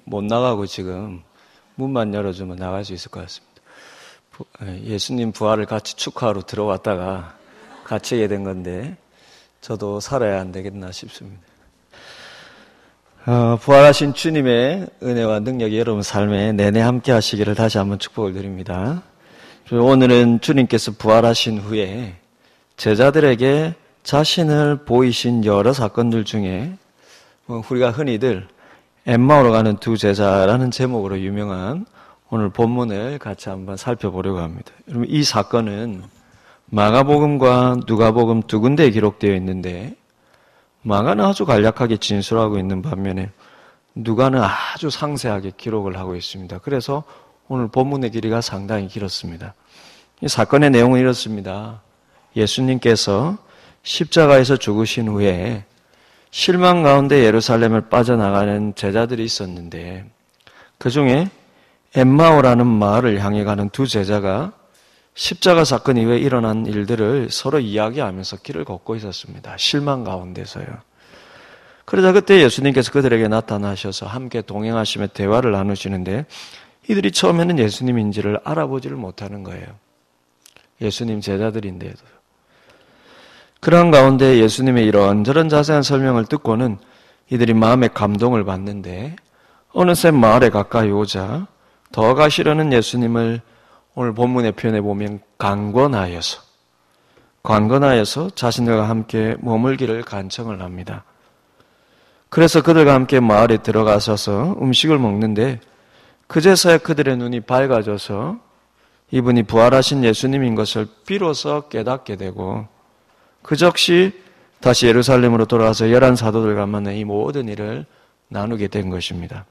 못 나가고 지금 문만 열어주면 나갈 수 있을 것 같습니다. 예수님 부활을 같이 축하하러 들어왔다가 갇히게 된 건데 저도 살아야 안 되겠나 싶습니다. 부활하신 주님의 은혜와 능력이 여러분 삶에 내내 함께 하시기를 다시 한번 축복을 드립니다. 오늘은 주님께서 부활하신 후에 제자들에게 자신을 보이신 여러 사건들 중에 우리가 흔히들 엠마오로 가는 두 제자라는 제목으로 유명한 오늘 본문을 같이 한번 살펴보려고 합니다. 여러분, 이 사건은 마가복음과 누가복음 두 군데에 기록되어 있는데 마가는 아주 간략하게 진술하고 있는 반면에 누가는 아주 상세하게 기록을 하고 있습니다. 그래서 오늘 본문의 길이가 상당히 길었습니다. 이 사건의 내용은 이렇습니다. 예수님께서 십자가에서 죽으신 후에 실망 가운데 예루살렘을 빠져나가는 제자들이 있었는데 그 중에 엠마오라는 마을을 향해 가는 두 제자가 십자가 사건 이후에 일어난 일들을 서로 이야기하면서 길을 걷고 있었습니다. 실망 가운데서요. 그러자 그때 예수님께서 그들에게 나타나셔서 함께 동행하시며 대화를 나누시는데 이들이 처음에는 예수님인지를 알아보지를 못하는 거예요. 예수님 제자들인데도. 그러한 가운데 예수님의 이런저런 자세한 설명을 듣고는 이들이 마음의 감동을 받는데 어느새 마을에 가까이 오자 더 가시려는 예수님을 오늘 본문의 표현에 보면 강권하여서 자신들과 함께 머물기를 간청을 합니다. 그래서 그들과 함께 마을에 들어가셔서 음식을 먹는데 그제서야 그들의 눈이 밝아져서 이분이 부활하신 예수님인 것을 비로소 깨닫게 되고 그 즉시 다시 예루살렘으로 돌아와서 11 사도들과 만나 이 모든 일을 나누게 된 것입니다.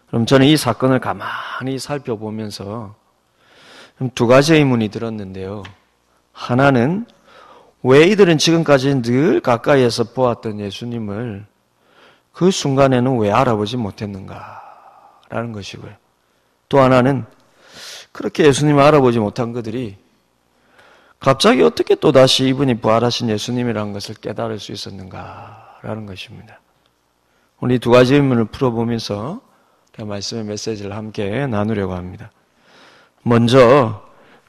그럼 저는 이 사건을 가만히 살펴보면서 두 가지 의문이 들었는데요. 하나는 왜 이들은 지금까지 늘 가까이에서 보았던 예수님을 그 순간에는 왜 알아보지 못했는가라는 것이고요. 또 하나는 그렇게 예수님을 알아보지 못한 그들이 갑자기 어떻게 또다시 이분이 부활하신 예수님이라는 것을 깨달을 수 있었는가라는 것입니다. 오늘 이 두 가지 의문을 풀어보면서 말씀의 메시지를 함께 나누려고 합니다. 먼저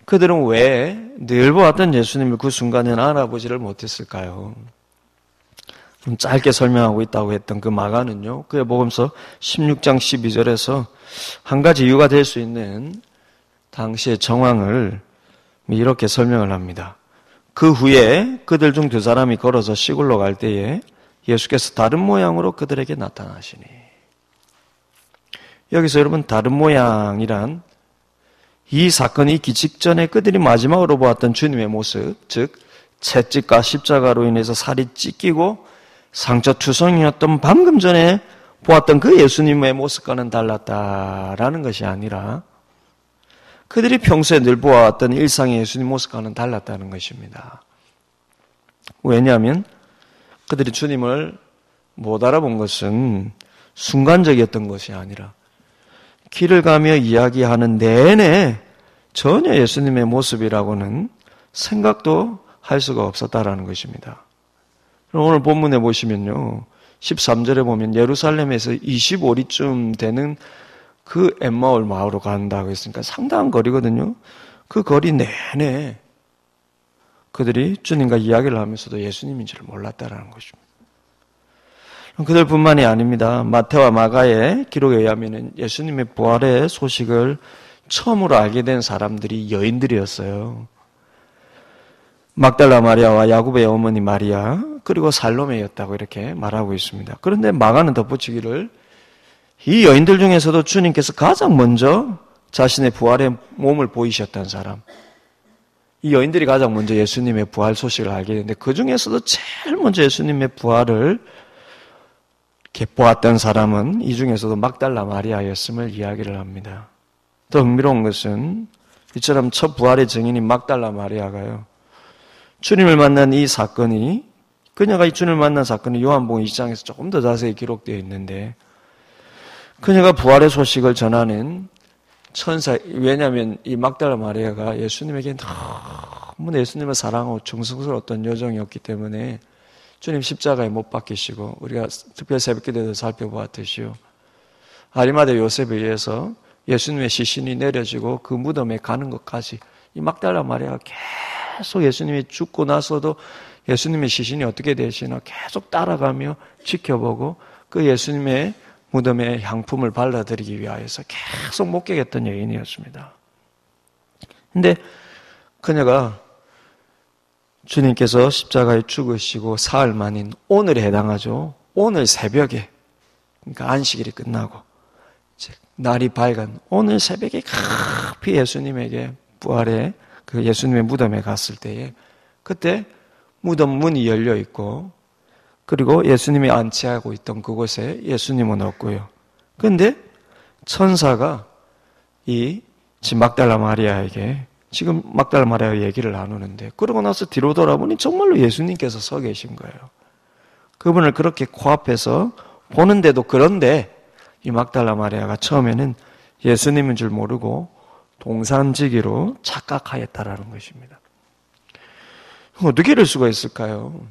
그들은 왜 늘 보았던 예수님을 그 순간에는 알아보지를 못했을까요? 좀 짧게 설명하고 있다고 했던 그 마가는요. 그의 복음서 16장 12절에서 한 가지 이유가 될 수 있는 당시의 정황을 이렇게 설명을 합니다. 그 후에 그들 중 두 사람이 걸어서 시골로 갈 때에 예수께서 다른 모양으로 그들에게 나타나시니. 여기서 여러분 다른 모양이란 이 사건이 있기 직전에 그들이 마지막으로 보았던 주님의 모습, 즉 채찍과 십자가로 인해서 살이 찢기고 상처투성이었던 방금 전에 보았던 그 예수님의 모습과는 달랐다라는 것이 아니라 그들이 평소에 늘 보아왔던 일상의 예수님 모습과는 달랐다는 것입니다. 왜냐하면 그들이 주님을 못 알아본 것은 순간적이었던 것이 아니라 길을 가며 이야기하는 내내 전혀 예수님의 모습이라고는 생각도 할 수가 없었다라는 것입니다. 오늘 본문에 보시면요. 13절에 보면 예루살렘에서 25리쯤 되는 그 엠마올 마을로 간다고 했으니까 상당한 거리거든요. 그 거리 내내 그들이 주님과 이야기를 하면서도 예수님인지를 몰랐다라는 것입니다. 그들뿐만이 아닙니다. 마태와 마가의 기록에 의하면 예수님의 부활의 소식을 처음으로 알게 된 사람들이 여인들이었어요. 막달라 마리아와 야곱의 어머니 마리아 그리고 살로메였다고 이렇게 말하고 있습니다. 그런데 마가는 덧붙이기를 이 여인들 중에서도 주님께서 가장 먼저 자신의 부활의 몸을 보이셨던 사람, 이 여인들이 가장 먼저 예수님의 부활 소식을 알게 되는데 그 중에서도 제일 먼저 예수님의 부활을 이렇게 보았던 사람은 이 중에서도 막달라 마리아였음을 이야기를 합니다. 더 흥미로운 것은 이처럼 첫 부활의 증인인 막달라 마리아가요. 주님을 만난 이 사건이 그녀가 이 주님을 만난 사건이 요한복음 20장에서 조금 더 자세히 기록되어 있는데 그녀가 부활의 소식을 전하는 천사, 왜냐하면 이 막달라 마리아가 예수님에게 너무 예수님을 사랑하고 정성스러웠던 여정이었기 때문에 주님 십자가에 못 박히시고 우리가 특별 새벽기도에서 살펴보았듯이요. 아리마대 요셉에 의해서 예수님의 시신이 내려지고 그 무덤에 가는 것까지 이 막달라 마리아가 계속 예수님이 죽고 나서도 예수님의 시신이 어떻게 되시나 계속 따라가며 지켜보고 그 예수님의 무덤에 향품을 발라드리기 위하여서 계속 목격했던 여인이었습니다. 근데 그녀가 주님께서 십자가에 죽으시고 사흘 만인 오늘에 해당하죠. 오늘 새벽에, 그러니까 안식일이 끝나고 날이 밝은 오늘 새벽에 급히 예수님에게 부활해 그 예수님의 무덤에 갔을 때에 그때 무덤 문이 열려 있고 그리고 예수님이 안치하고 있던 그곳에 예수님은 없고요. 그런데 천사가 이 지금 막달라 마리아에게 지금 막달라 마리아가 얘기를 나누는데 그러고 나서 뒤로 돌아보니 정말로 예수님께서 서 계신 거예요. 그분을 그렇게 코앞에서 보는데도 그런데 이 막달라 마리아가 처음에는 예수님인 줄 모르고 동산지기로 착각하였다라는 것입니다. 어떻게 이럴 수가 있을까요?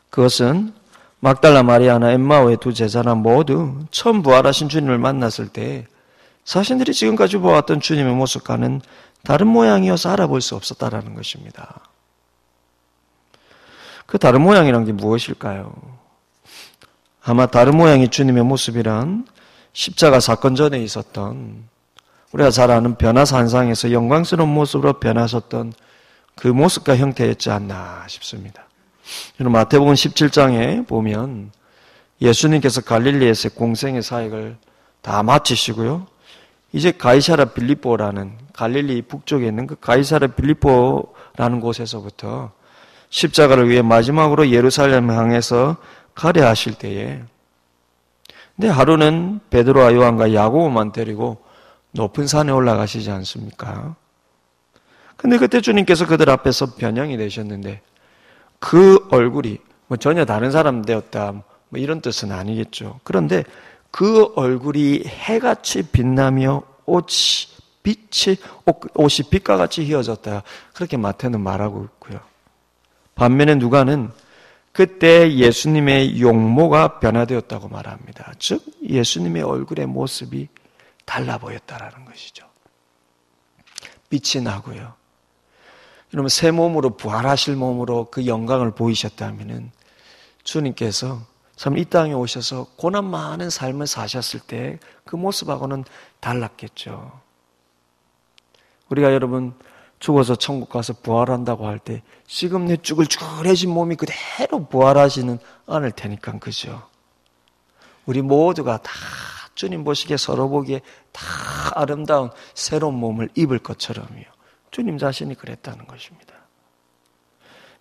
그것은 막달라 마리아나 엠마오의 두 제자나 모두 처음 부활하신 주님을 만났을 때 자신들이 지금까지 보았던 주님의 모습과는 다른 모양이어서 알아볼 수 없었다라는 것입니다. 그 다른 모양이란 게 무엇일까요? 아마 다른 모양이 주님의 모습이란 십자가 사건 전에 있었던 우리가 잘 아는 변화산상에서 영광스러운 모습으로 변하셨던 그 모습과 형태였지 않나 싶습니다. 마태복음 17장에 보면 예수님께서 갈릴리에서 공생의 사역을 다 마치시고요. 이제 가이사랴 빌립보라는 갈릴리 북쪽에 있는 그 가이사랴 빌립보라는 곳에서부터 십자가를 위해 마지막으로 예루살렘 향해서 가려 하실 때에 근데 하루는 베드로와 요한과 야고보만 데리고 높은 산에 올라가시지 않습니까? 근데 그때 주님께서 그들 앞에서 변형이 되셨는데 그 얼굴이 전혀 다른 사람 되었다 이런 뜻은 아니겠죠. 그런데 그 얼굴이 해같이 빛나며 옷이 빛과 같이 휘어졌다. 그렇게 마태는 말하고 있고요. 반면에 누가는 그때 예수님의 용모가 변화되었다고 말합니다. 즉 예수님의 얼굴의 모습이 달라 보였다라는 것이죠. 빛이 나고요. 여러분 새 몸으로 부활하실 몸으로 그 영광을 보이셨다면은 주님께서 참 이 땅에 오셔서 고난 많은 삶을 사셨을 때 그 모습하고는 달랐겠죠. 우리가 여러분 죽어서 천국 가서 부활한다고 할 때 지금 내 쭈글쭈글해진 몸이 그대로 부활하지는 않을 테니까 그죠. 우리 모두가 다 주님 보시기에 서로 보기에 다 아름다운 새로운 몸을 입을 것처럼요. 주님 자신이 그랬다는 것입니다.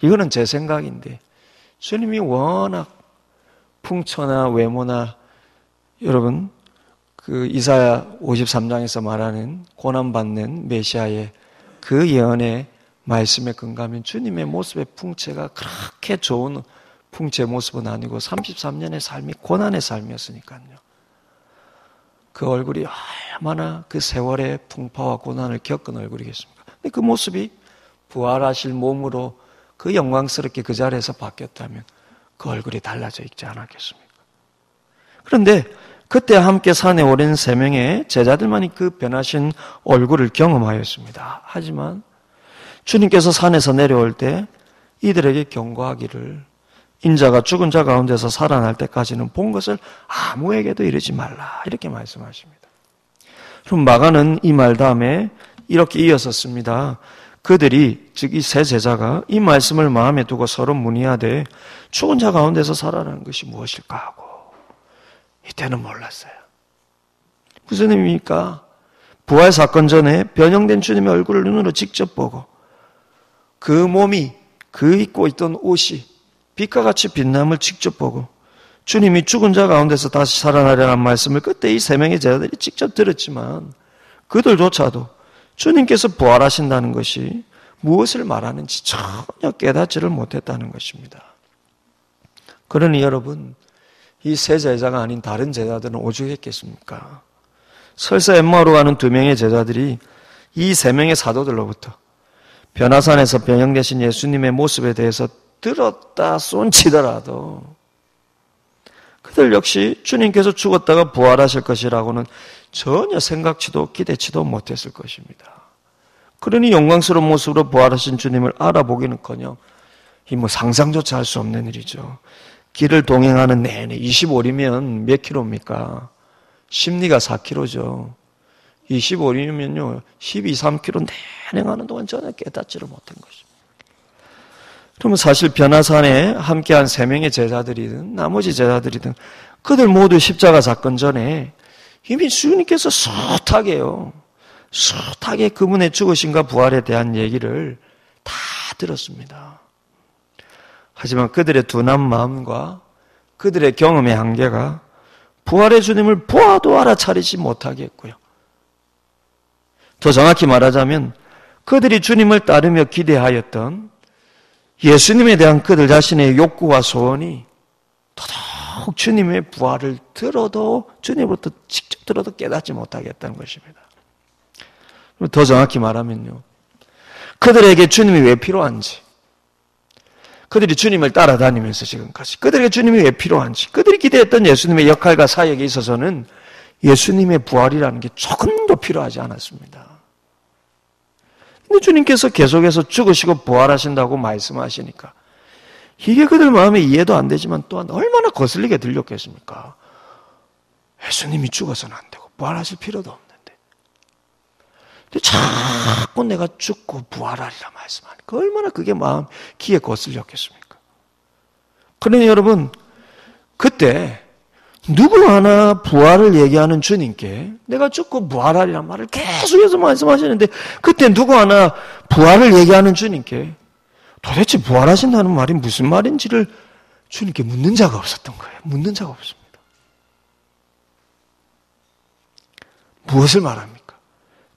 이거는 제 생각인데 주님이 워낙 풍처나 외모나 여러분 그 이사야 53장에서 말하는 고난받는 메시아의 그 예언의 말씀에 근거하면 주님의 모습의 풍채가 그렇게 좋은 풍채의 모습은 아니고 33년의 삶이 고난의 삶이었으니까요. 그 얼굴이 얼마나 그 세월의 풍파와 고난을 겪은 얼굴이겠습니까? 근데 그 모습이 부활하실 몸으로 그 영광스럽게 그 자리에서 바뀌었다면 그 얼굴이 달라져 있지 않았겠습니까? 그런데 그때 함께 산에 오른 3명의 제자들만이 그 변하신 얼굴을 경험하였습니다. 하지만 주님께서 산에서 내려올 때 이들에게 경고하기를 인자가 죽은 자 가운데서 살아날 때까지는 본 것을 아무에게도 이르지 말라 이렇게 말씀하십니다. 그럼 마가는 이 말 다음에 이렇게 이어섰습니다. 그들이 즉 이 세 제자가 이 말씀을 마음에 두고 서로 문의하되 죽은 자 가운데서 살아나는 것이 무엇일까 하고 이때는 몰랐어요. 무슨 의미입니까? 부활 사건 전에 변형된 주님의 얼굴을 눈으로 직접 보고 그 몸이 그 입고 있던 옷이 빛과 같이 빛남을 직접 보고 주님이 죽은 자 가운데서 다시 살아나려는 말씀을 그때 이 3명의 제자들이 직접 들었지만 그들조차도 주님께서 부활하신다는 것이 무엇을 말하는지 전혀 깨닫지를 못했다는 것입니다. 그러니 여러분 이 세 제자가 아닌 다른 제자들은 오죽했겠습니까? 설사 엠마오로 가는 2명의 제자들이 이 3명의 사도들로부터 변화산에서 변형되신 예수님의 모습에 대해서 들었다 쏜치더라도 그들 역시 주님께서 죽었다가 부활하실 것이라고는 전혀 생각치도 기대치도 못했을 것입니다. 그러니 영광스러운 모습으로 부활하신 주님을 알아보기는커녕 이 상상조차 할 수 없는 일이죠. 길을 동행하는 내내 25리면 몇 킬로입니까? 심리가 4킬로죠. 25리면요 12, 3킬로 내내 가는 동안 전혀 깨닫지를 못한 것입니다. 그러면 사실 변화산에 함께한 3명의 제자들이든 나머지 제자들이든 그들 모두 십자가 사건 전에 이미 주님께서 숱하게 그분의 죽으심과 부활에 대한 얘기를 다 들었습니다. 하지만 그들의 둔한 마음과 그들의 경험의 한계가 부활의 주님을 보아도 알아차리지 못하게 했고요. 더 정확히 말하자면 그들이 주님을 따르며 기대하였던 예수님에 대한 그들 자신의 욕구와 소원이 더더욱 주님의 부활을 들어도 주님으로부터 직접 들어도 깨닫지 못하게 했다는 것입니다. 더 정확히 말하면요. 그들에게 주님이 왜 필요한지, 그들이 주님을 따라다니면서 지금까지 그들에게 주님이 왜 필요한지, 그들이 기대했던 예수님의 역할과 사역에 있어서는 예수님의 부활이라는 게 조금도 필요하지 않았습니다. 근데 주님께서 계속해서 죽으시고 부활하신다고 말씀하시니까 이게 그들 마음에 이해도 안 되지만 또한 얼마나 거슬리게 들렸겠습니까? 예수님이 죽어서는 안 되고 부활하실 필요도 없는데 자꾸 내가 죽고 부활하리라 말씀하니까 얼마나 그게 마음 귀에 거슬렸겠습니까? 그러니 여러분 그때 누구 하나 부활을 얘기하는 주님께 내가 죽고 부활하리란 말을 계속해서 말씀하시는데 그때 누구 하나 부활을 얘기하는 주님께 도대체 부활하신다는 말이 무슨 말인지를 주님께 묻는 자가 없었던 거예요. 묻는 자가 없습니다. 무엇을 말합니까?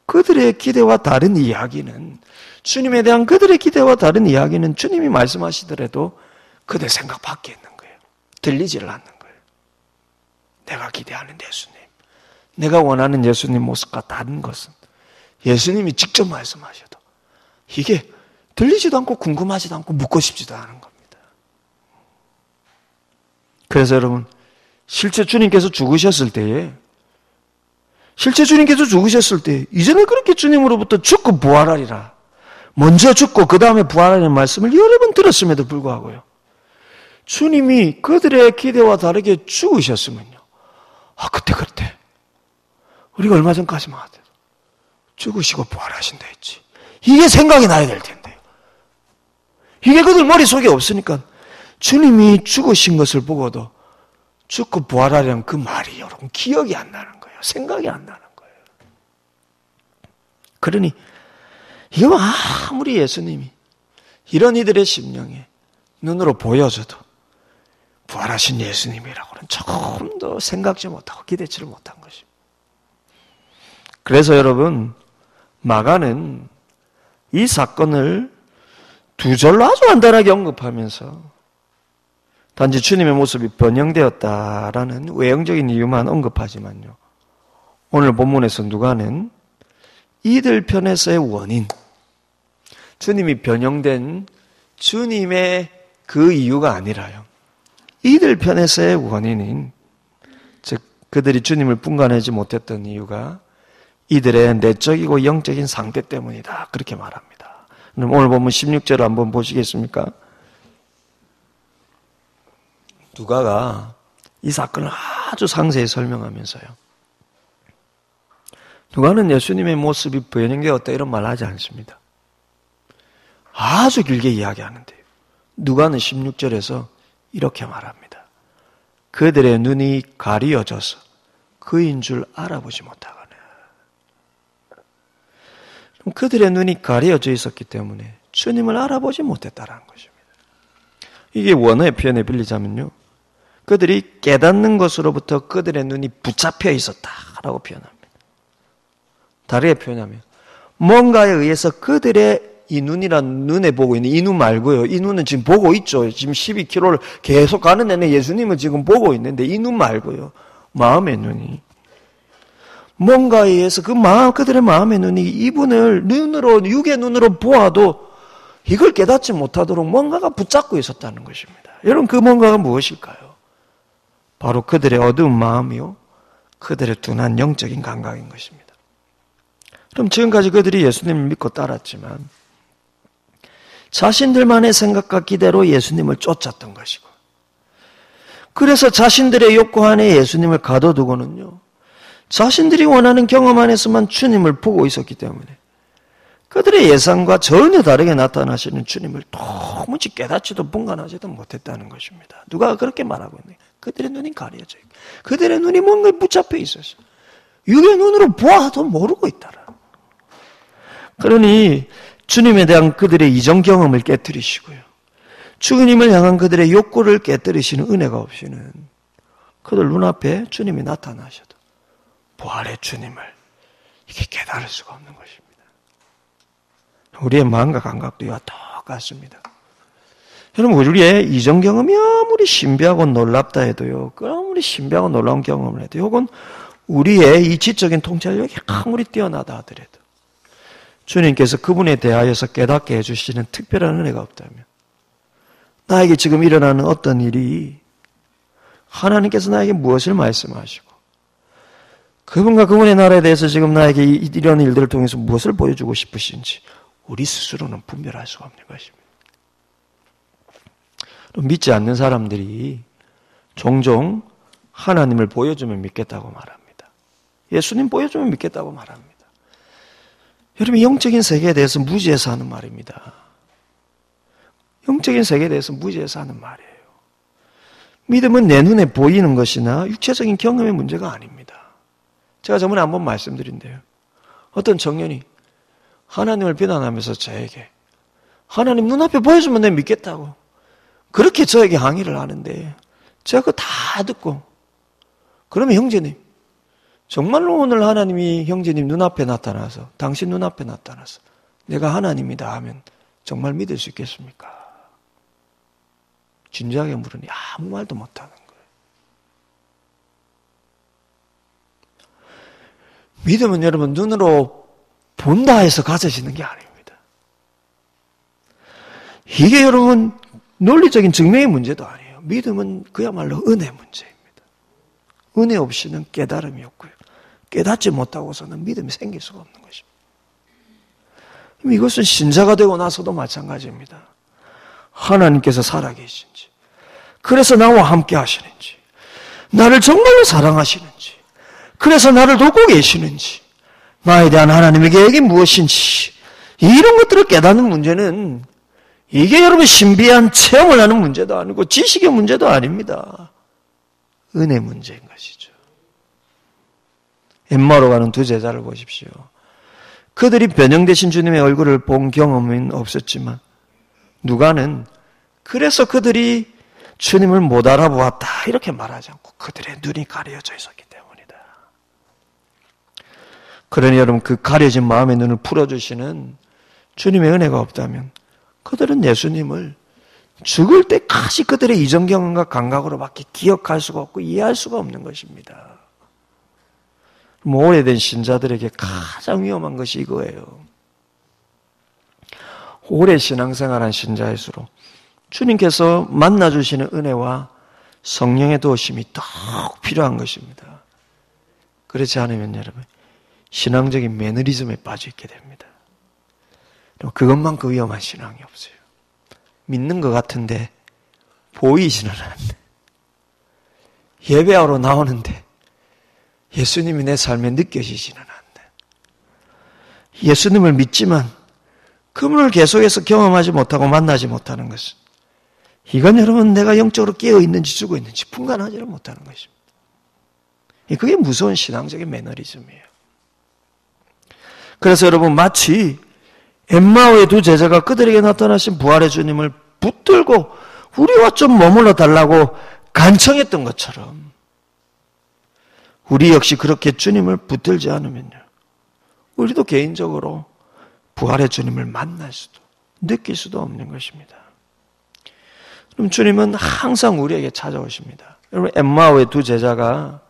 그들의 기대와 다른 이야기는 주님에 대한 그들의 기대와 다른 이야기는 주님이 말씀하시더라도 그들 생각 밖에 있는 거예요. 들리지를 않는 거예요. 내가 기대하는 예수님, 내가 원하는 예수님 모습과 다른 것은 예수님이 직접 말씀하셔도 이게 들리지도 않고 궁금하지도 않고 묻고 싶지도 않은 겁니다. 그래서 여러분 실제 주님께서 죽으셨을 때 이전에 그렇게 주님으로부터 죽고 부활하리라 먼저 죽고 그 다음에 부활하리는 말씀을 여러 번 들었음에도 불구하고요. 주님이 그들의 기대와 다르게 죽으셨으면요. 그때 우리가 얼마 전까지만 하더라도 죽으시고 부활하신다 했지. 이게 생각이 나야 될 텐데요. 이게 그들 머릿속에 없으니까 주님이 죽으신 것을 보고도 죽고 부활하려는 그 말이 여러분 기억이 안 나는 거예요. 생각이 안 나는 거예요. 그러니 이거 아무리 예수님이 이런 이들의 심령에 눈으로 보여줘도 부활하신 예수님이라고는 조금도 생각지 못하고 기대치를 못한 것입니다. 그래서 여러분 마가는 이 사건을 두 절로 아주 간단하게 언급하면서 단지 주님의 모습이 변형되었다라는 외형적인 이유만 언급하지만요. 오늘 본문에서 누가는 이들 편에서의 원인, 주님이 변형된 주님의 그 이유가 아니라요. 이들 편에서의 원인인, 즉 그들이 주님을 분간하지 못했던 이유가 이들의 내적이고 영적인 상태 때문이다. 그렇게 말합니다. 그럼 오늘 보면 16절을 한번 보시겠습니까? 누가가 이 사건을 아주 상세히 설명하면서요. 누가는 예수님의 모습이 변형되었다 이런 말 하지 않습니다. 아주 길게 이야기하는데요. 누가는 16절에서 이렇게 말합니다. 그들의 눈이 가리어져서 그인 줄 알아보지 못하거나. 그들의 눈이 가려져 있었기 때문에 주님을 알아보지 못했다라는 것입니다. 이게 원어의 표현에 빌리자면요. 그들이 깨닫는 것으로부터 그들의 눈이 붙잡혀 있었다라고 표현합니다. 다르게 표현하면 뭔가에 의해서 그들의 이 눈이란 눈에 보고 있는 이 눈 말고요. 이 눈은 지금 보고 있죠. 지금 12km를 계속 가는 내내 예수님을 지금 보고 있는데 이 눈 말고요. 마음의 눈이. 뭔가에 의해서 그들의 마음의 눈이 이분을 눈으로, 육의 눈으로 보아도 이걸 깨닫지 못하도록 뭔가가 붙잡고 있었다는 것입니다. 여러분 그 뭔가가 무엇일까요? 바로 그들의 어두운 마음이요, 그들의 둔한 영적인 감각인 것입니다. 그럼 지금까지 그들이 예수님을 믿고 따랐지만 자신들만의 생각과 기대로 예수님을 쫓았던 것이고, 그래서 자신들의 욕구 안에 예수님을 가둬두고는요, 자신들이 원하는 경험 안에서만 주님을 보고 있었기 때문에 그들의 예상과 전혀 다르게 나타나시는 주님을 도무지 깨닫지도 분간하지도 못했다는 것입니다. 누가 그렇게 말하고 있네요. 그들의 눈이 가려져 있고, 그들의 눈이 뭔가에 붙잡혀 있었어. 육의 눈으로 보아도 모르고 있더라. 그러니 주님에 대한 그들의 이전 경험을 깨뜨리시고요, 주님을 향한 그들의 욕구를 깨뜨리시는 은혜가 없이는 그들 눈앞에 주님이 나타나셔도 부활의 주님을 이렇게 깨달을 수가 없는 것입니다. 우리의 마음과 감각도 이와 똑같습니다. 여러분, 우리의 이전 경험이 아무리 신비하고 놀랍다 해도요, 아무리 신비하고 놀라운 경험을 해도, 혹은 우리의 이 지적인 통찰력이 아무리 뛰어나다 하더라도 주님께서 그분에 대하여서 깨닫게 해주시는 특별한 은혜가 없다면, 나에게 지금 일어나는 어떤 일이 하나님께서 나에게 무엇을 말씀하시고 그분과 그분의 나라에 대해서 지금 나에게 이런 일들을 통해서 무엇을 보여주고 싶으신지 우리 스스로는 분별할 수가 없는 것입니다. 믿지 않는 사람들이 종종 하나님을 보여주면 믿겠다고 말합니다. 예수님 보여주면 믿겠다고 말합니다. 여러분, 영적인 세계에 대해서 무지해서 하는 말입니다. 영적인 세계에 대해서 무지해서 하는 말이에요. 믿음은 내 눈에 보이는 것이나 육체적인 경험의 문제가 아닙니다. 제가 저번에 한번 말씀드린대요. 어떤 청년이 하나님을 비난하면서 저에게 하나님 눈앞에 보여주면 내가 믿겠다고 그렇게 저에게 항의를 하는데, 제가 그거 다 듣고, 그러면 형제님, 정말로 오늘 하나님이 형제님 눈앞에 나타나서, 당신 눈앞에 나타나서 내가 하나님이다 하면 정말 믿을 수 있겠습니까? 진지하게 물으니 아무 말도 못하는 거예요. 믿음은 여러분 눈으로 본다 해서 가져지는 게 아닙니다. 이게 여러분 논리적인 증명의 문제도 아니에요. 믿음은 그야말로 은혜 문제입니다. 은혜 없이는 깨달음이 없고요, 깨닫지 못하고서는 믿음이 생길 수가 없는 것입니다. 이것은 신자가 되고 나서도 마찬가지입니다. 하나님께서 살아계신지, 그래서 나와 함께 하시는지, 나를 정말로 사랑하시는지, 그래서 나를 돕고 계시는지, 나에 대한 하나님의 계획이 무엇인지, 이런 것들을 깨닫는 문제는 이게 여러분 신비한 체험을 하는 문제도 아니고 지식의 문제도 아닙니다. 은혜 문제인 것이죠. 엠마오로 가는 두 제자를 보십시오. 그들이 변형되신 주님의 얼굴을 본 경험은 없었지만 누가는 그래서 그들이 주님을 못 알아보았다 이렇게 말하지 않고 그들의 눈이 가려져 있었기 때문이다. 그러니 여러분, 그 가려진 마음의 눈을 풀어주시는 주님의 은혜가 없다면 그들은 예수님을 죽을 때까지 그들의 이전 경험과 감각으로밖에 기억할 수가 없고 이해할 수가 없는 것입니다. 오래된 신자들에게 가장 위험한 것이 이거예요. 오래 신앙생활한 신자일수록 주님께서 만나주시는 은혜와 성령의 도우심이 더욱 필요한 것입니다. 그렇지 않으면 여러분, 신앙적인 매너리즘에 빠져 있게 됩니다. 그것만큼 위험한 신앙이 없어요. 믿는 것 같은데 보이지는 않는데, 예배하러 나오는데 예수님이 내 삶에 느껴지지는 않는데, 예수님을 믿지만 그분을 계속해서 경험하지 못하고 만나지 못하는 것은, 이건 여러분 내가 영적으로 깨어있는지 죽어 있는지 분간하지를 못하는 것입니다. 그게 무서운 신앙적인 매너리즘이에요. 그래서 여러분, 마치 엠마오의 두 제자가 그들에게 나타나신 부활의 주님을 붙들고 우리와 좀 머물러 달라고 간청했던 것처럼 우리 역시 그렇게 주님을 붙들지 않으면요, 우리도 개인적으로 부활의 주님을 만날 수도 느낄 수도 없는 것입니다. 그럼 주님은 항상 우리에게 찾아오십니다. 여러분, 엠마오의 두 제자가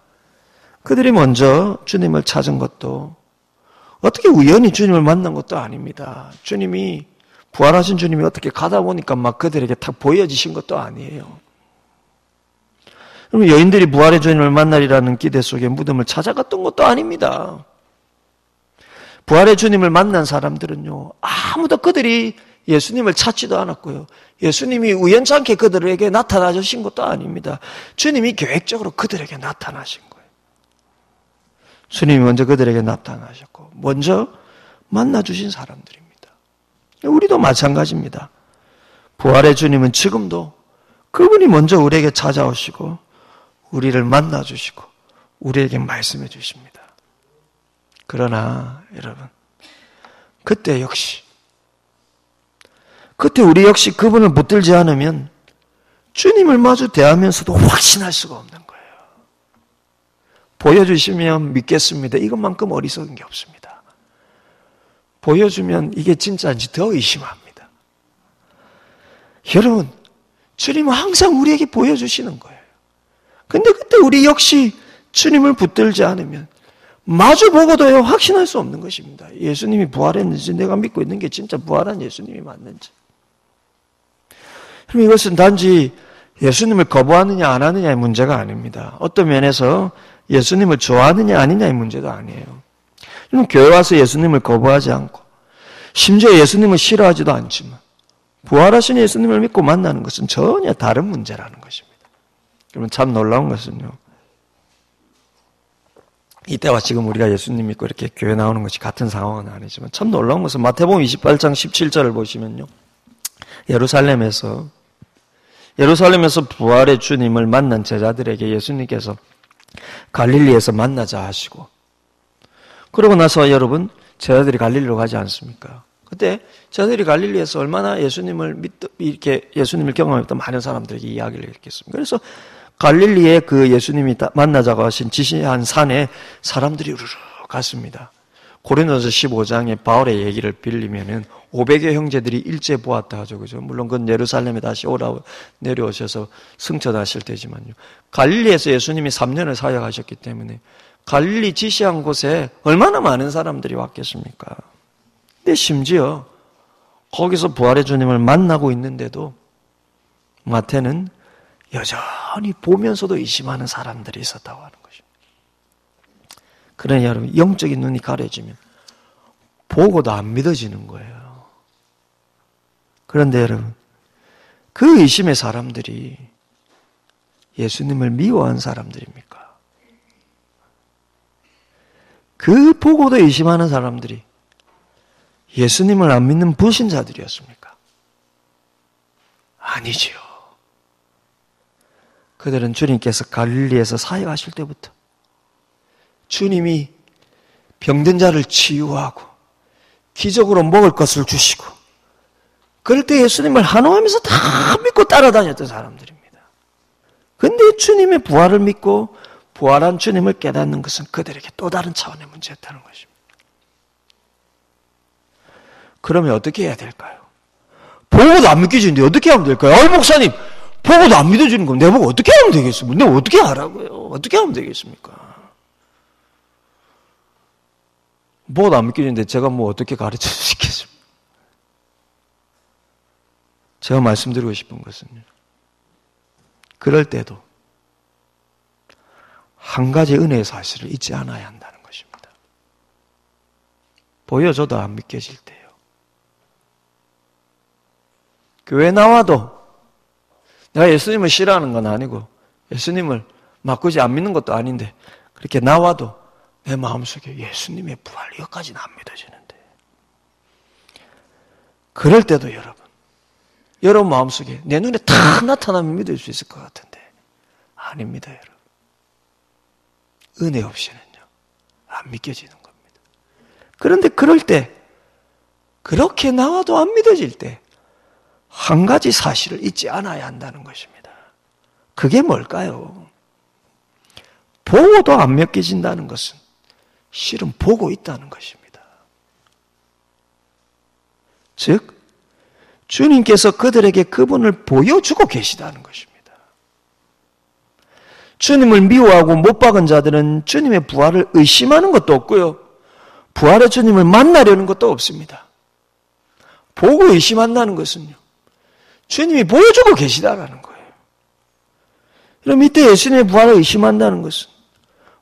그들이 먼저 주님을 찾은 것도 어떻게 우연히 주님을 만난 것도 아닙니다. 주님이, 부활하신 주님이 어떻게 가다 보니까 막 그들에게 탁 보여지신 것도 아니에요. 그럼 여인들이 부활의 주님을 만나리라는 기대 속에 무덤을 찾아갔던 것도 아닙니다. 부활의 주님을 만난 사람들은요, 아무도 그들이 예수님을 찾지도 않았고요. 예수님이 우연찮게 그들에게 나타나주신 것도 아닙니다. 주님이 계획적으로 그들에게 나타나신 거예요. 주님이 먼저 그들에게 나타나셨고 먼저 만나주신 사람들입니다. 우리도 마찬가지입니다. 부활의 주님은 지금도 그분이 먼저 우리에게 찾아오시고 우리를 만나주시고 우리에게 말씀해 주십니다. 그러나 여러분, 그때 우리 역시 그분을 붙들지 않으면 주님을 마주 대하면서도 확신할 수가 없는 거예요. 보여주시면 믿겠습니다. 이것만큼 어리석은 게 없습니다. 보여주면 이게 진짜인지 더 의심합니다. 여러분, 주님은 항상 우리에게 보여주시는 거예요. 근데 그때 우리 역시 주님을 붙들지 않으면 마주보고도요, 확신할 수 없는 것입니다. 예수님이 부활했는지, 내가 믿고 있는 게 진짜 부활한 예수님이 맞는지. 그럼 이것은 단지 예수님을 거부하느냐 안 하느냐의 문제가 아닙니다. 어떤 면에서 예수님을 좋아하느냐 아니냐의 문제도 아니에요. 그럼 교회 와서 예수님을 거부하지 않고 심지어 예수님을 싫어하지도 않지만 부활하신 예수님을 믿고 만나는 것은 전혀 다른 문제라는 것입니다. 그러면 참 놀라운 것은요, 이때와 지금 우리가 예수님 믿고 이렇게 교회 나오는 것이 같은 상황은 아니지만 참 놀라운 것은 마태복음 28장 17절을 보시면요, 예루살렘에서 부활의 주님을 만난 제자들에게 예수님께서 갈릴리에서 만나자 하시고, 그러고 나서 여러분, 제자들이 갈릴리로 가지 않습니까? 그때 제자들이 갈릴리에서 얼마나 예수님을 경험했던 많은 사람들에게 이야기를 했겠습니까? 그래서 갈릴리에 그 예수님이 만나자고 하신 지시한 산에 사람들이 우르르 갔습니다. 고린도서 15장에 바울의 얘기를 빌리면은 500여 형제들이 일제 보았다 하죠. 그죠? 물론 그건 예루살렘에 다시 내려오셔서 승천하실 때지만요. 갈릴리에서 예수님이 3년을 사역하셨기 때문에 갈릴리 지시한 곳에 얼마나 많은 사람들이 왔겠습니까? 근데 심지어 거기서 부활의 주님을 만나고 있는데도 마태는 여전히 보면서도 의심하는 사람들이 있었다고 하는 것입니다. 그러니 여러분, 영적인 눈이 가려지면 보고도 안 믿어지는 거예요. 그런데 여러분, 그 의심의 사람들이 예수님을 미워한 사람들입니까? 그 보고도 의심하는 사람들이 예수님을 안 믿는 불신자들이었습니까? 아니지요. 그들은 주님께서 갈릴리에서 사역하실 때부터 주님이 병든 자를 치유하고 기적으로 먹을 것을 주시고 그럴 때 예수님을 한호하면서 다 믿고 따라다녔던 사람들입니다. 그런데 주님의 부활을 믿고 부활한 주님을 깨닫는 것은 그들에게 또 다른 차원의 문제였다는 것입니다. 그러면 어떻게 해야 될까요? 보고도 안 믿겨지는데 어떻게 하면 될까요? 목사님, 보고도 안 믿어지는 거면 내가 보고 어떻게 하면 되겠습니까? 내가 어떻게 하라고요? 어떻게 하면 되겠습니까? 보고도 안 믿겨지는데 제가 어떻게 가르쳐 주시겠습니까? 제가 말씀드리고 싶은 것은요, 그럴 때도 한 가지 은혜의 사실을 잊지 않아야 한다는 것입니다. 보여줘도 안 믿겨질 때요, 교회 나와도 내가 예수님을 싫어하는 건 아니고 예수님을 막 굳이 안 믿는 것도 아닌데 그렇게 나와도 내 마음속에 예수님의 부활 이것까지는 안 믿어지는데, 그럴 때도 여러분 마음속에 내 눈에 다 나타나면 믿을 수 있을 것 같은데 아닙니다. 여러분, 은혜 없이는요 안 믿겨지는 겁니다. 그런데 그럴 때, 그렇게 나와도 안 믿어질 때 한 가지 사실을 잊지 않아야 한다는 것입니다. 그게 뭘까요? 보고도 안 믿겨진다는 것은 실은 보고 있다는 것입니다. 즉, 주님께서 그들에게 그분을 보여주고 계시다는 것입니다. 주님을 미워하고 못 박은 자들은 주님의 부활을 의심하는 것도 없고요, 부활의 주님을 만나려는 것도 없습니다. 보고 의심한다는 것은요, 주님이 보여주고 계시다라는 거예요. 그럼 이때 예수님의 부활을 의심한다는 것은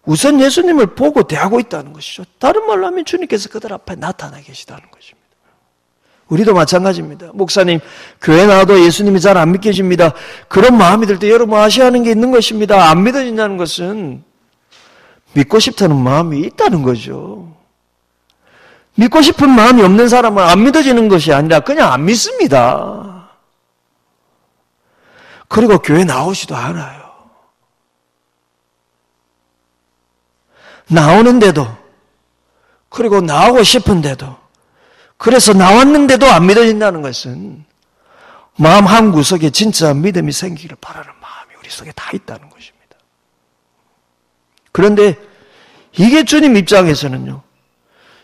우선 예수님을 보고 대하고 있다는 것이죠. 다른 말로 하면 주님께서 그들 앞에 나타나 계시다는 것입니다. 우리도 마찬가지입니다. 목사님, 교회 나와도 예수님이 잘 안 믿겨집니다. 그런 마음이 들 때 여러분 아셔야 하는 게 있는 것입니다. 안 믿어진다는 것은 믿고 싶다는 마음이 있다는 거죠. 믿고 싶은 마음이 없는 사람은 안 믿어지는 것이 아니라 그냥 안 믿습니다. 그리고 교회 나오지도 않아요. 나오는데도, 그리고 나오고 싶은데도, 그래서 나왔는데도 안 믿어진다는 것은 마음 한 구석에 진짜 믿음이 생기기를 바라는 마음이 우리 속에 다 있다는 것입니다. 그런데 이게 주님 입장에서는요,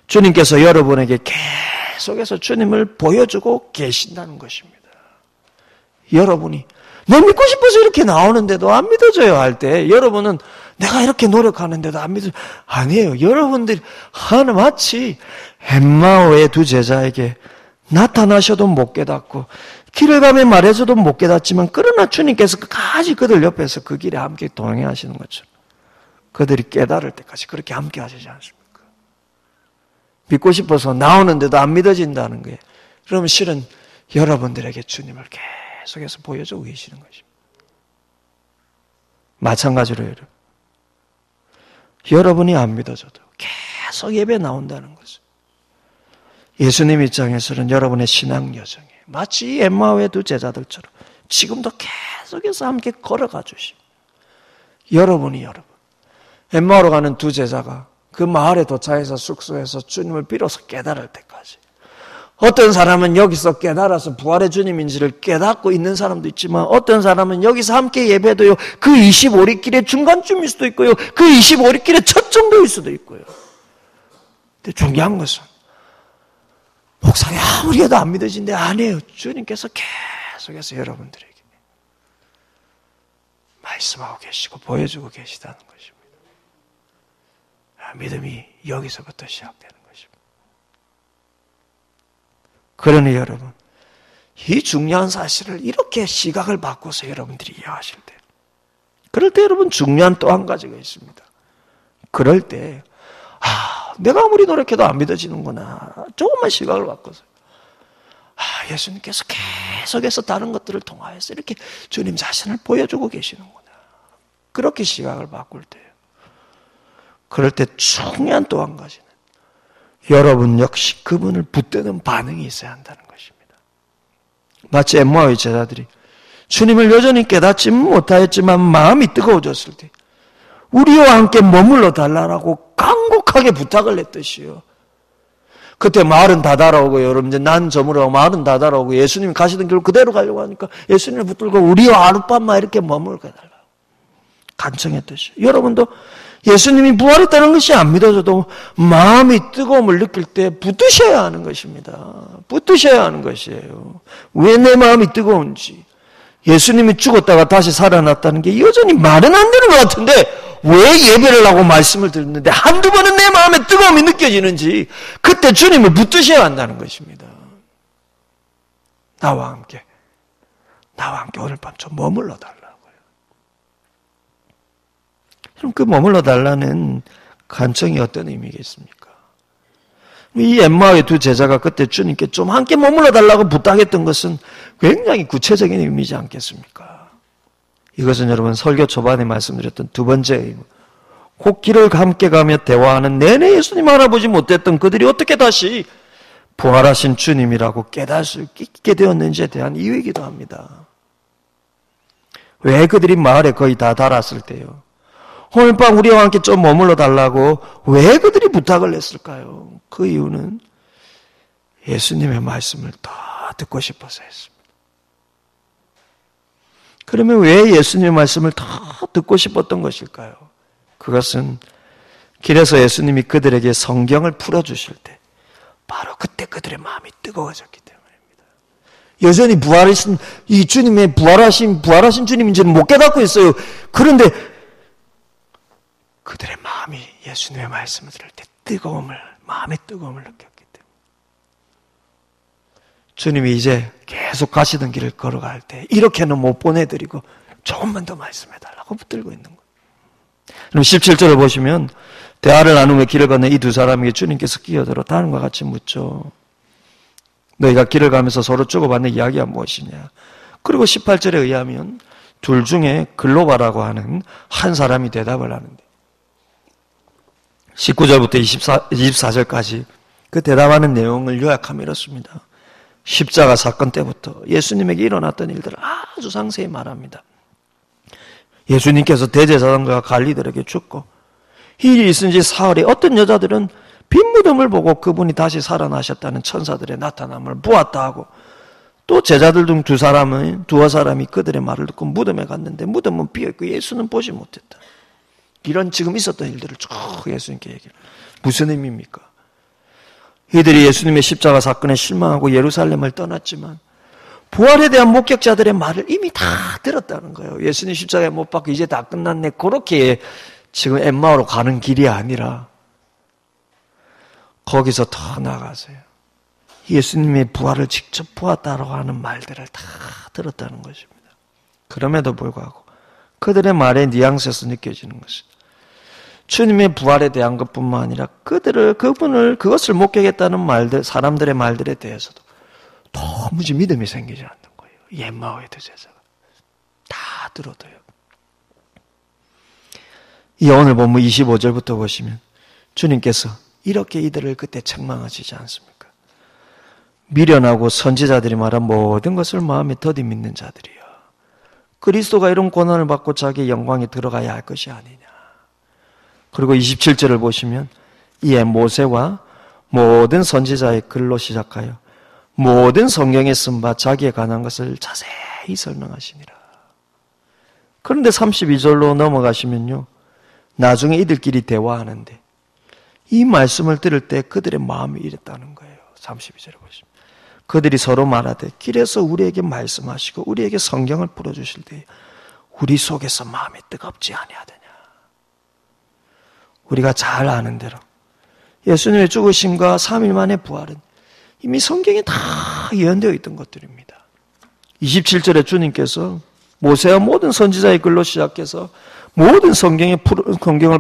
주님께서 여러분에게 계속해서 주님을 보여주고 계신다는 것입니다. 여러분이 내 믿고 싶어서 이렇게 나오는데도 안 믿어져요 할 때 여러분은 내가 이렇게 노력하는데도 안 믿어져. 아니에요. 여러분들이 마치 엠마오의 두 제자에게 나타나셔도 못 깨닫고 길을 가며 말해줘도 못 깨닫지만 그러나 주님께서 끝까지 그들 옆에서 그 길에 함께 동행하시는 것처럼 그들이 깨달을 때까지 그렇게 함께 하시지 않습니까? 믿고 싶어서 나오는데도 안 믿어진다는 거예요. 그러면 실은 여러분들에게 주님을 계속해서 보여주고 계시는 것입니다. 마찬가지로 여러분이 안 믿어져도 계속 예배 나온다는 것은 예수님 입장에서는 여러분의 신앙 여정에 마치 엠마오의 두 제자들처럼 지금도 계속해서 함께 걸어가 주시고 여러분 엠마오로 가는 두 제자가 그 마을에 도착해서 숙소에서 주님을 비로소 깨달을 때까지 어떤 사람은 여기서 깨달아서 부활의 주님인지를 깨닫고 있는 사람도 있지만 어떤 사람은 여기서 함께 예배도요 그 25리길의 중간쯤일 수도 있고요 그 25리길의 첫 정도일 수도 있고요. 근데 중요한 것은 목사님 아무리 해도 안 믿어진데 아니에요. 주님께서 계속해서 여러분들에게 말씀하고 계시고 보여주고 계시다는 것입니다. 믿음이 여기서부터 시작되는 것입니다. 그러니 여러분, 이 중요한 사실을 이렇게 시각을 바꿔서 여러분들이 이해하실 때 그럴 때 여러분 중요한 또 한 가지가 있습니다. 그럴 때 내가 아무리 노력해도 안 믿어지는구나. 조금만 시각을 바꿔서 예수님께서 계속해서 다른 것들을 통하여서 이렇게 주님 자신을 보여주고 계시는구나. 그렇게 시각을 바꿀 때요. 그럴 때 중요한 또 한 가지는 여러분 역시 그분을 붙드는 반응이 있어야 한다는 것입니다. 마치 엠마오의 제자들이 주님을 여전히 깨닫지 못하였지만 마음이 뜨거워졌을 때 우리와 함께 머물러 달라고 간곡하게 부탁을 했듯이요. 그때 마을은 다 달아오고 여러분 이제 난 저물어 마을은 다 달아오고 예수님이 가시던 길로 그대로 가려고 하니까 예수님을 붙들고 우리와 하룻밤만 이렇게 머물게 달라고 간청했듯이 여러분도 예수님이 부활했다는 것이 안 믿어져도 마음이 뜨거움을 느낄 때 붙드셔야 하는 것입니다. 붙드셔야 하는 것이에요. 왜 내 마음이 뜨거운지 예수님이 죽었다가 다시 살아났다는 게 여전히 말은 안 되는 것 같은데 왜 예배를 하고 말씀을 듣는데 한두 번은 내 마음에 뜨거움이 느껴지는지 그때 주님을 붙드셔야 한다는 것입니다. 나와 함께 오늘 밤 좀 머물러 달라고요. 그럼 그 머물러 달라는 간청이 어떤 의미겠습니까? 이 엠마오의 두 제자가 그때 주님께 좀 함께 머물러 달라고 부탁했던 것은 굉장히 구체적인 의미지 않겠습니까? 이것은 여러분 설교 초반에 말씀드렸던 두 번째 의미. 곧 길을 함께 가며 대화하는 내내 예수님 알아보지 못했던 그들이 어떻게 다시 부활하신 주님이라고 깨달을 수 있게 되었는지에 대한 이유이기도 합니다. 왜 그들이 마을에 거의 다 달았을 때요? 오늘 밤 우리와 함께 좀 머물러 달라고 왜 그들이 부탁을 했을까요? 그 이유는 예수님의 말씀을 더 듣고 싶어서 했습니다. 그러면 왜 예수님의 말씀을 더 듣고 싶었던 것일까요? 그것은 길에서 예수님이 그들에게 성경을 풀어주실 때 바로 그때 그들의 마음이 뜨거워졌기 때문입니다. 여전히 부활하신 이 주님의 부활하신 주님인지는 못 깨닫고 있어요. 그런데 그들의 마음이 예수님의 말씀을 들을 때 마음의 뜨거움을 느꼈기 때문에 주님이 이제 계속 가시던 길을 걸어갈 때 이렇게는 못 보내드리고 조금만 더 말씀해달라. 하고 붙들고 있는 거예요. 그럼 17절을 보시면 대화를 나누며 길을 걷는 이 두 사람에게 주님께서 끼어들어 다음과 같이 묻죠. 너희가 길을 가면서 서로 주고받는 이야기가 무엇이냐. 그리고 18절에 의하면 둘 중에 글로바라고 하는 한 사람이 대답을 하는데 19절부터 24절까지 그 대답하는 내용을 요약하면 이렇습니다. 십자가 사건 때부터 예수님에게 일어났던 일들을 아주 상세히 말합니다. 예수님께서 대제사장과 관리들에게 죽고 이 일이 있은 지 사흘에 어떤 여자들은 빈무덤을 보고 그분이 다시 살아나셨다는 천사들의 나타남을 보았다 하고 또 제자들 중 두어 사람이 그들의 말을 듣고 무덤에 갔는데 무덤은 비어있고 예수는 보지 못했다. 이런 지금 있었던 일들을 쭉 예수님께 얘기해요. 무슨 의미입니까? 이들이 예수님의 십자가 사건에 실망하고 예루살렘을 떠났지만 부활에 대한 목격자들의 말을 이미 다 들었다는 거예요. 예수님 십자가에 못 박고 이제 다 끝났네. 그렇게 지금 엠마오로 가는 길이 아니라 거기서 더 나가세요. 예수님의 부활을 직접 보았다라고 하는 말들을 다 들었다는 것입니다. 그럼에도 불구하고 그들의 말의 뉘앙스에서 느껴지는 것은 주님의 부활에 대한 것뿐만 아니라 그것을 목격했다는 말들, 사람들의 말들에 대해서도 도무지 믿음이 생기지 않는 거예요. 엠마오의 두 제자가 다 들어도요. 이 오늘 본문 25절부터 보시면 주님께서 이렇게 이들을 그때 책망하시지 않습니까? 미련하고 선지자들이 말한 모든 것을 마음에 더디 믿는 자들이여. 그리스도가 이런 고난을 받고 자기의 영광에 들어가야 할 것이 아니냐. 그리고 27절을 보시면 이에 모세와 모든 선지자의 글로 시작하여 모든 성경에 쓴 바 자기에 관한 것을 자세히 설명하시니라. 그런데 32절로 넘어가시면요. 나중에 이들끼리 대화하는데 이 말씀을 들을 때 그들의 마음이 이랬다는 거예요. 32절에 보시면. 그들이 서로 말하되 길에서 우리에게 말씀하시고 우리에게 성경을 풀어주실 때 우리 속에서 마음이 뜨겁지 아니하더냐. 우리가 잘 아는 대로 예수님의 죽으심과 3일 만의 부활은 이미 성경에 다 예언되어 있던 것들입니다. 27절에 주님께서 모세와 모든 선지자의 글로 시작해서 모든 성경을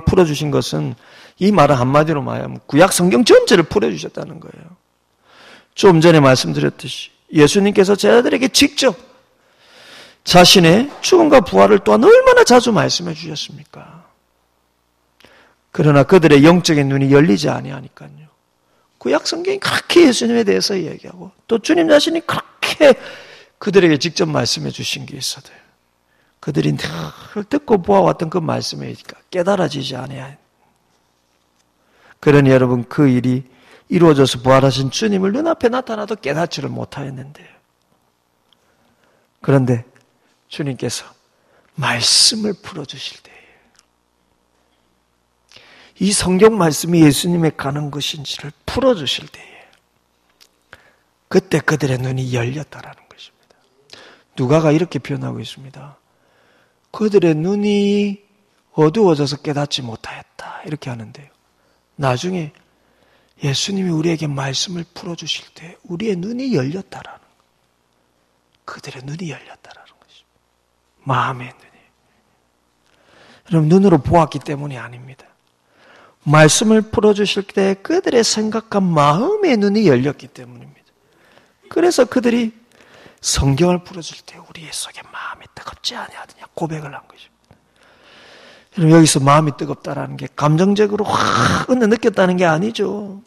풀어주신 것은 이 말은 한마디로 말하면 구약 성경 전체를 풀어주셨다는 거예요. 좀 전에 말씀드렸듯이 예수님께서 제자들에게 직접 자신의 죽음과 부활을 또한 얼마나 자주 말씀해 주셨습니까? 그러나 그들의 영적인 눈이 열리지 아니하니까요. 구약 성경이 그렇게 예수님에 대해서 이야기하고 또 주님 자신이 그렇게 그들에게 직접 말씀해 주신 게 있어도요. 그들이 늘 듣고 보아왔던 그 말씀에 깨달아지지 아니하니. 그러니 여러분 그 일이 이루어져서 부활하신 주님을 눈앞에 나타나도 깨닫지를 못하였는데요. 그런데 주님께서 말씀을 풀어주실 때에 이 성경 말씀이 예수님에 관한 것인지를 풀어주실 때에 그때 그들의 눈이 열렸다라는 것입니다. 누가가 이렇게 표현하고 있습니다. 그들의 눈이 어두워져서 깨닫지 못하였다 이렇게 하는데요. 나중에 예수님이 우리에게 말씀을 풀어주실 때 우리의 눈이 열렸다라는 거예요. 그들의 눈이 열렸다라는 것입니다. 마음의 눈이. 여러분 눈으로 보았기 때문이 아닙니다. 말씀을 풀어주실 때 그들의 생각과 마음의 눈이 열렸기 때문입니다. 그래서 그들이 성경을 풀어줄 때 우리의 속에 마음이 뜨겁지 아니하느냐 고백을 한 것입니다. 여러분 여기서 마음이 뜨겁다라는 게 감정적으로 확 느꼈다는 게 아니죠.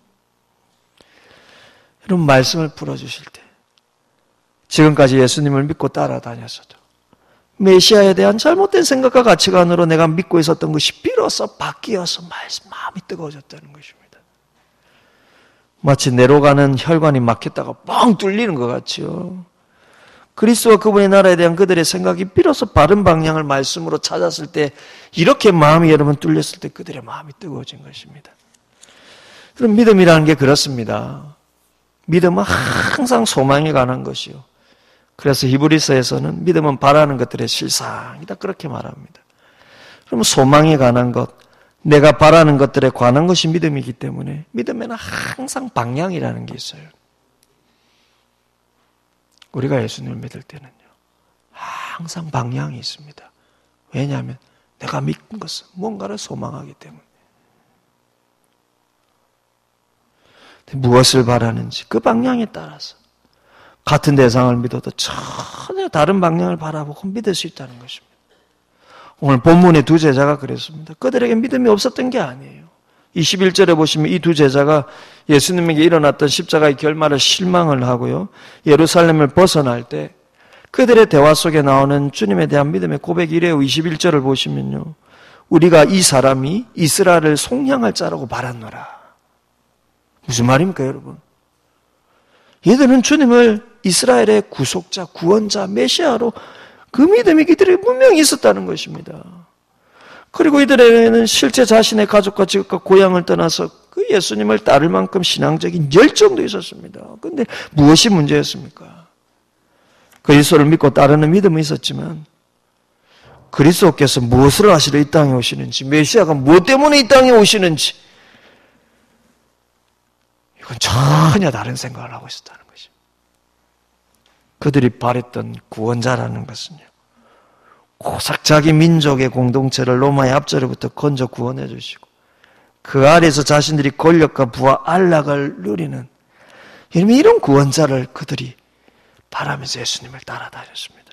여러분 말씀을 풀어주실 때 지금까지 예수님을 믿고 따라다녔어도 메시아에 대한 잘못된 생각과 가치관으로 내가 믿고 있었던 것이 비로소 바뀌어서 마음이 뜨거워졌다는 것입니다. 마치 내로 가는 혈관이 막혔다가 뻥 뚫리는 것 같죠. 그리스도와 그분의 나라에 대한 그들의 생각이 비로소 바른 방향을 말씀으로 찾았을 때 이렇게 마음이 여러분 뚫렸을 때 그들의 마음이 뜨거워진 것입니다. 그럼 믿음이라는 게 그렇습니다. 믿음은 항상 소망에 관한 것이요. 그래서 히브리서에서는 믿음은 바라는 것들의 실상이다 그렇게 말합니다. 그럼 소망에 관한 것, 내가 바라는 것들에 관한 것이 믿음이기 때문에 믿음에는 항상 방향이라는 게 있어요. 우리가 예수님을 믿을 때는요. 항상 방향이 있습니다. 왜냐하면 내가 믿는 것은 뭔가를 소망하기 때문에. 무엇을 바라는지 그 방향에 따라서 같은 대상을 믿어도 전혀 다른 방향을 바라보고 믿을 수 있다는 것입니다. 오늘 본문의 두 제자가 그랬습니다. 그들에게 믿음이 없었던 게 아니에요. 21절에 보시면 이 두 제자가 예수님에게 일어났던 십자가의 결말을 실망을 하고요. 예루살렘을 벗어날 때 그들의 대화 속에 나오는 주님에 대한 믿음의 고백이 이래요. 21절을 보시면요. 우리가 이 사람이 이스라엘을 속량할 자라고 바랐노라. 무슨 말입니까, 여러분? 얘들은 주님을 이스라엘의 구속자, 구원자, 메시아로 그 믿음이 이들에게 분명히 있었다는 것입니다. 그리고 이들에게는 실제 자신의 가족과 지역과 고향을 떠나서 그 예수님을 따를 만큼 신앙적인 열정도 있었습니다. 그런데 무엇이 문제였습니까? 그리스도를 믿고 따르는 믿음은 있었지만 그리스도께서 무엇을 하시러 이 땅에 오시는지, 메시아가 무엇 때문에 이 땅에 오시는지 이건 전혀 다른 생각을 하고 있었다는 것입니다. 그들이 바랬던 구원자라는 것은요, 고작 자기 민족의 공동체를 로마의 압제로부터 건져 구원해 주시고 그 아래에서 자신들이 권력과 부와 안락을 누리는 이런 구원자를 그들이 바라면서 예수님을 따라다녔습니다.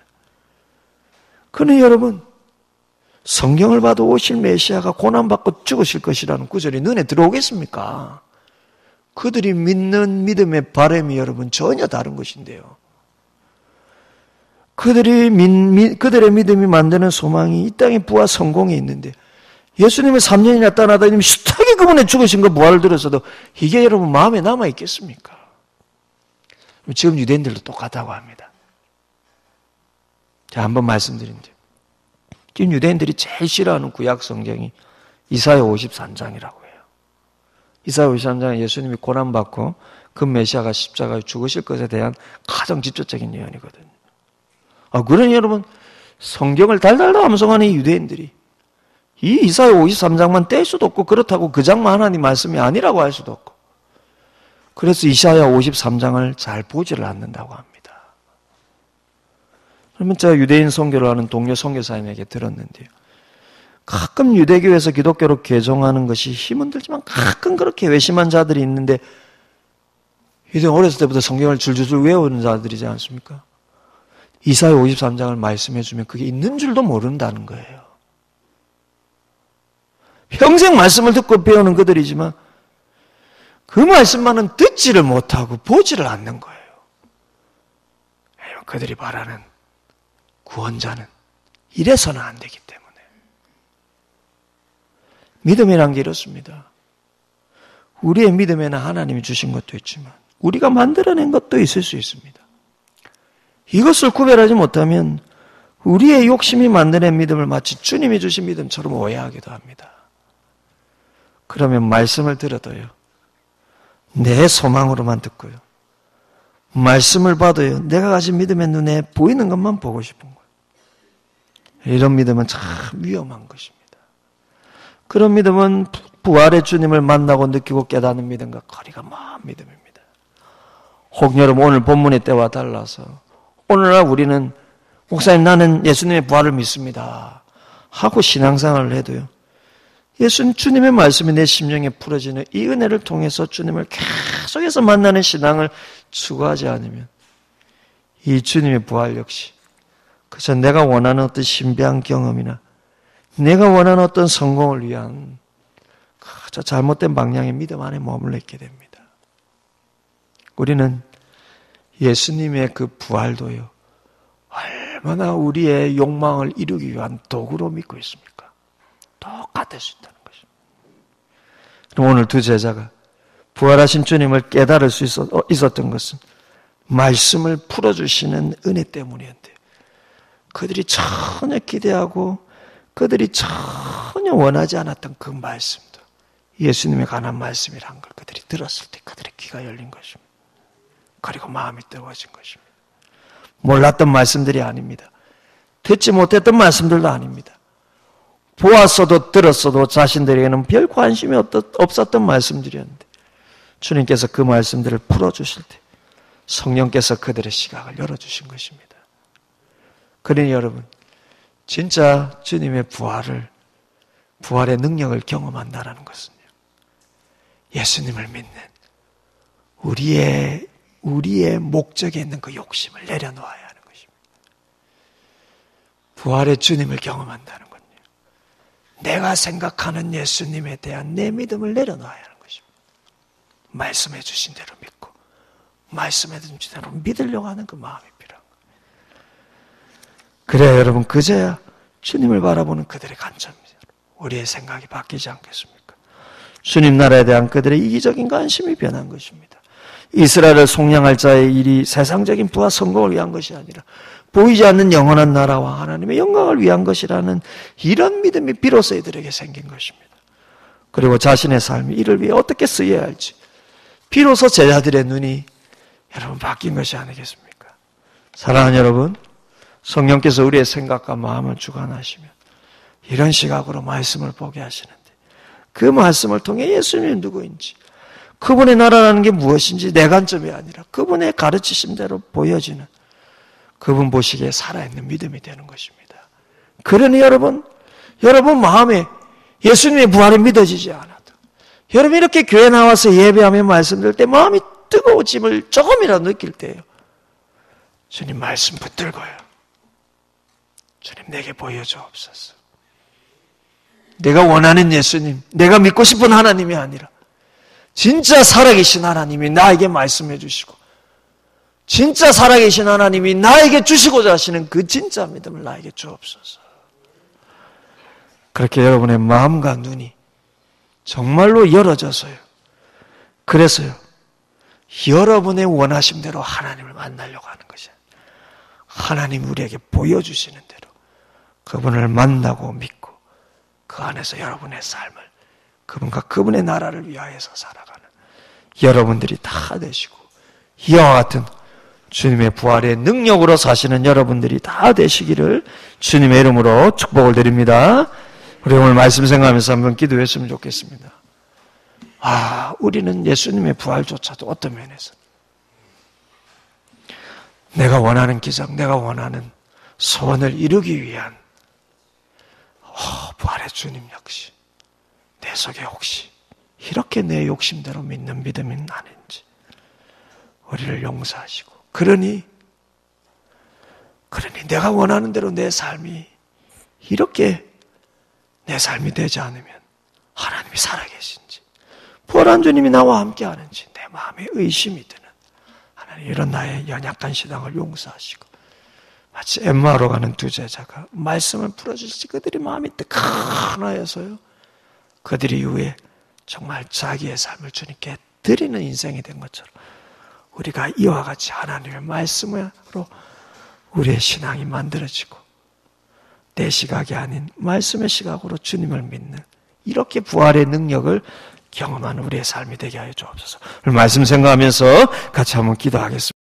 그러나 여러분, 성경을 봐도 오실 메시아가 고난받고 죽으실 것이라는 구절이 눈에 들어오겠습니까? 그들이 믿는 믿음의 바람이 여러분 전혀 다른 것인데요. 그들의 믿음이 만드는 소망이 이 땅의 부와 성공에 있는데 예수님을 3년이나 떠나다니면 숱하게 그분의 죽으신 거 부활을 들었어도 이게 여러분 마음에 남아있겠습니까? 지금 유대인들도 똑같다고 합니다. 제가 한번 말씀드린대요. 지금 유대인들이 제일 싫어하는 구약 성경이 이사야 53장이라고 해요. 이사야 53장은 예수님이 고난받고 그 메시아가 십자가에 죽으실 것에 대한 가장 직접적인 예언이거든요. 그러니 여러분, 성경을 달달 암송하는 이 유대인들이 이 이사야 53장만 뗄 수도 없고 그렇다고 그 장만 하나님 말씀이 아니라고 할 수도 없고 그래서 이사야 53장을 잘 보지를 않는다고 합니다. 그러면 제가 유대인 선교를 하는 동료 선교사님에게 들었는데요. 가끔 유대교에서 기독교로 개종하는 것이 힘은 들지만 가끔 그렇게 외심한 자들이 있는데 유대인 어렸을 때부터 성경을 줄줄줄 외우는 자들이지 않습니까? 이사야 53장을 말씀해주면 그게 있는 줄도 모른다는 거예요. 평생 말씀을 듣고 배우는 그들이지만 그 말씀만은 듣지를 못하고 보지를 않는 거예요. 그들이 바라는 구원자는 이래서는 안 되기 때문에. 믿음이란 게 이렇습니다. 우리의 믿음에는 하나님이 주신 것도 있지만 우리가 만들어낸 것도 있을 수 있습니다. 이것을 구별하지 못하면 우리의 욕심이 만들어낸 믿음을 마치 주님이 주신 믿음처럼 오해하기도 합니다. 그러면 말씀을 들어도요, 내 소망으로만 듣고요, 말씀을 봐도요, 내가 가진 믿음의 눈에 보이는 것만 보고 싶은 거예요. 이런 믿음은 참 위험한 것입니다. 그런 믿음은 부활의 주님을 만나고 느끼고 깨닫는 믿음과 거리가 먼 믿음입니다. 혹 여러분 오늘 본문의 때와 달라서 오늘날 우리는 목사님 나는 예수님의 부활을 믿습니다 하고 신앙생활을 해도요, 주님의 말씀이 내 심령에 풀어지는 이 은혜를 통해서 주님을 계속해서 만나는 신앙을 추구하지 않으면 이 주님의 부활 역시 그저 내가 원하는 어떤 신비한 경험이나 내가 원하는 어떤 성공을 위한 그저 잘못된 방향의 믿음 안에 머물러 있게 됩니다. 우리는 예수님의 그 부활도요, 얼마나 우리의 욕망을 이루기 위한 도구로 믿고 있습니까? 똑같을 수 있다는 것입니다. 그럼 오늘 두 제자가 부활하신 주님을 깨달을 수 있었던 것은 말씀을 풀어주시는 은혜 때문이었는데 그들이 전혀 기대하고 그들이 전혀 원하지 않았던 그 말씀도 예수님에 관한 말씀이란 걸 그들이 들었을 때 그들의 귀가 열린 것입니다. 그리고 마음이 뜨거워진 것입니다. 몰랐던 말씀들이 아닙니다. 듣지 못했던 말씀들도 아닙니다. 보았어도 들었어도 자신들에게는 별 관심이 없었던 말씀들이었는데 주님께서 그 말씀들을 풀어주실 때 성령께서 그들의 시각을 열어주신 것입니다. 그러니 여러분, 진짜 주님의 부활의 능력을 경험한다는 것은요, 예수님을 믿는 우리의 목적에 있는 그 욕심을 내려놓아야 하는 것입니다. 부활의 주님을 경험한다는 건요, 내가 생각하는 예수님에 대한 내 믿음을 내려놓아야 하는 것입니다. 말씀해 주신 대로 믿고 말씀해 주신 대로 믿으려고 하는 그 마음이 필요한 거예요. 그래야 여러분, 그제야 주님을 바라보는 그들의 관점입니다. 우리의 생각이 바뀌지 않겠습니까? 주님 나라에 대한 그들의 이기적인 관심이 변한 것입니다. 이스라엘을 속량할 자의 일이 세상적인 부와 성공을 위한 것이 아니라 보이지 않는 영원한 나라와 하나님의 영광을 위한 것이라는 이런 믿음이 비로소 이들에게 생긴 것입니다. 그리고 자신의 삶이 이를 위해 어떻게 쓰여야 할지 비로소 제자들의 눈이 여러분 바뀐 것이 아니겠습니까? 사랑하는 여러분, 성령께서 우리의 생각과 마음을 주관하시면 이런 시각으로 말씀을 보게 하시는데, 그 말씀을 통해 예수님이 누구인지, 그분의 나라라는 게 무엇인지 내 관점이 아니라 그분의 가르치심대로 보여지는, 그분 보시기에 살아있는 믿음이 되는 것입니다. 그러니 여러분 마음에 예수님의 부활이 믿어지지 않아도, 여러분 이렇게 교회 나와서 예배하며 말씀 들을 때 마음이 뜨거워짐을 조금이라도 느낄 때예요, 주님 말씀 붙들고요, 주님 내게 보여주옵소서. 내가 원하는 예수님, 내가 믿고 싶은 하나님이 아니라 진짜 살아계신 하나님이 나에게 말씀해 주시고 진짜 살아계신 하나님이 나에게 주시고자 하시는 그 진짜 믿음을 나에게 주옵소서. 그렇게 여러분의 마음과 눈이 정말로 열어져서요, 그래서요, 여러분의 원하심대로 하나님을 만나려고 하는 것이 아니라 하나님 우리에게 보여주시는 대로 그분을 만나고 믿고 그 안에서 여러분의 삶을 그분과 그분의 나라를 위하여서 살아가는 여러분들이 다 되시고, 이와 같은 주님의 부활의 능력으로 사시는 여러분들이 다 되시기를 주님의 이름으로 축복을 드립니다. 우리 오늘 말씀 생각하면서 한번 기도했으면 좋겠습니다. 우리는 예수님의 부활조차도 어떤 면에서 내가 원하는 기적, 내가 원하는 소원을 이루기 위한 부활의 주님 역시 내 속에 혹시 이렇게 내 욕심대로 믿는 믿음이 아닌지 우리를 용서하시고, 그러니 내가 원하는 대로 내 삶이 이렇게 내 삶이 되지 않으면 하나님이 살아계신지, 부활한 주님이 나와 함께 하는지 내 마음에 의심이 드는 하나님, 이런 나의 연약한 신앙을 용서하시고, 마치 엠마오로 가는 두 제자가 말씀을 풀어주시지 그들이 마음이 뜨끈하여서요, 그들이 이후에 정말 자기의 삶을 주님께 드리는 인생이 된 것처럼 우리가 이와 같이 하나님의 말씀으로 우리의 신앙이 만들어지고 내 시각이 아닌 말씀의 시각으로 주님을 믿는 이렇게 부활의 능력을 경험하는 우리의 삶이 되게 하여 주옵소서. 말씀 생각하면서 같이 한번 기도하겠습니다.